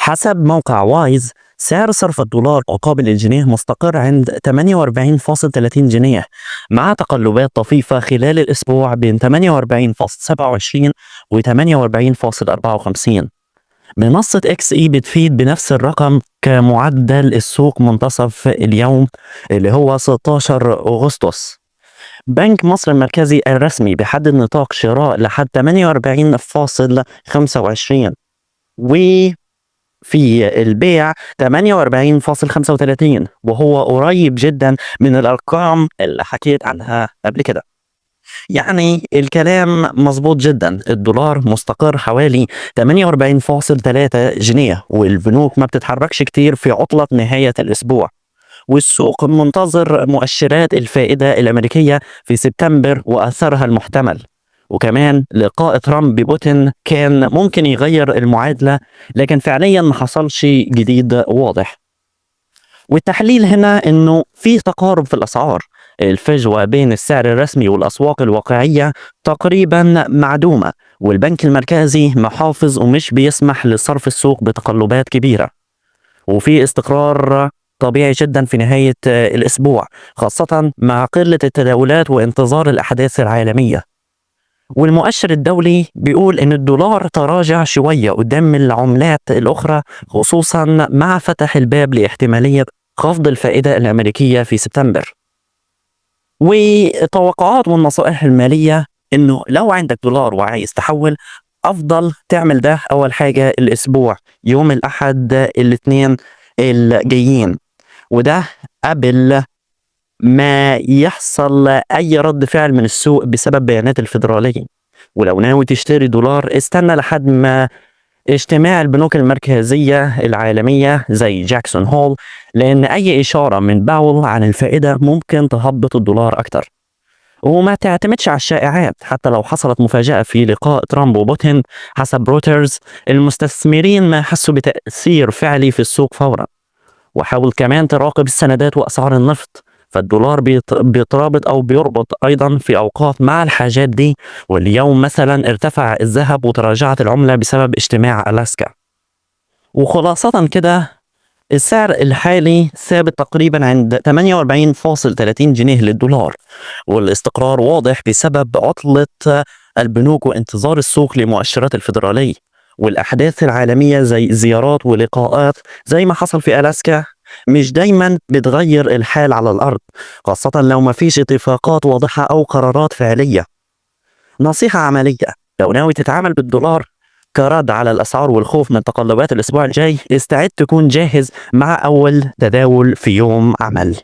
حسب موقع وايز، سعر صرف الدولار مقابل الجنيه مستقر عند 48.30 جنيه، مع تقلبات طفيفة خلال الأسبوع بين 48.27 و 48.54. منصة اكس اي بتفيد بنفس الرقم كمعدل السوق منتصف اليوم اللي هو 16 أغسطس. بنك مصر المركزي الرسمي بيحدد نطاق شراء لحد 48.25، وفي البيع 48.35، وهو قريب جدا من الأرقام اللي حكيت عنها قبل كده. يعني الكلام مظبوط جدا، الدولار مستقر حوالي 48.3 جنيه، والبنوك ما بتتحركش كتير في عطلة نهاية الأسبوع، والسوق منتظر مؤشرات الفائدة الأمريكية في سبتمبر وأثرها المحتمل. وكمان لقاء ترامب ببوتين كان ممكن يغير المعادلة، لكن فعليا ما حصلش جديد واضح. والتحليل هنا انه في تقارب في الاسعار، الفجوه بين السعر الرسمي والاسواق الواقعيه تقريبا معدومه، والبنك المركزي محافظ ومش بيسمح لصرف السوق بتقلبات كبيره، وفي استقرار طبيعي جدا في نهايه الاسبوع، خاصه مع قله التداولات وانتظار الاحداث العالميه. والمؤشر الدولي بيقول ان الدولار تراجع شويه قدام العملات الاخرى، خصوصا مع فتح الباب لاحتماليه خفض الفائده الامريكيه في سبتمبر. والتوقعات والنصائح الماليه انه لو عندك دولار وعايز تحول، افضل تعمل ده اول حاجه الاسبوع، يوم الاحد الاثنين الجايين، وده قبل ما يحصل أي رد فعل من السوق بسبب بيانات الفيدرالية. ولو ناوي تشتري دولار، استنى لحد ما اجتماع البنوك المركزية العالمية زي جاكسون هول، لأن أي إشارة من باول عن الفائدة ممكن تهبط الدولار أكتر. وما تعتمدش على الشائعات، حتى لو حصلت مفاجأة في لقاء ترامب وبوتين. حسب رويترز، المستثمرين ما حسوا بتأثير فعلي في السوق فورا. وحاول كمان تراقب السندات وأسعار النفط، فالدولار بيترابط أو بيربط أيضا في أوقات مع الحاجات دي. واليوم مثلا ارتفع الذهب وتراجعت العملة بسبب اجتماع ألاسكا. وخلاصة كده، السعر الحالي ثابت تقريبا عند 48.30 جنيه للدولار، والاستقرار واضح بسبب عطلة البنوك وانتظار السوق لمؤشرات الفيدرالية والأحداث العالمية زي زيارات ولقاءات زي ما حصل في ألاسكا. مش دايما بتغير الحال على الأرض، خاصة لو ما فيش اتفاقات واضحة أو قرارات فعلية. نصيحة عملية، لو ناوي تتعامل بالدولار كرد على الأسعار والخوف من تقلبات الأسبوع الجاي، استعد تكون جاهز مع أول تداول في يوم عمل.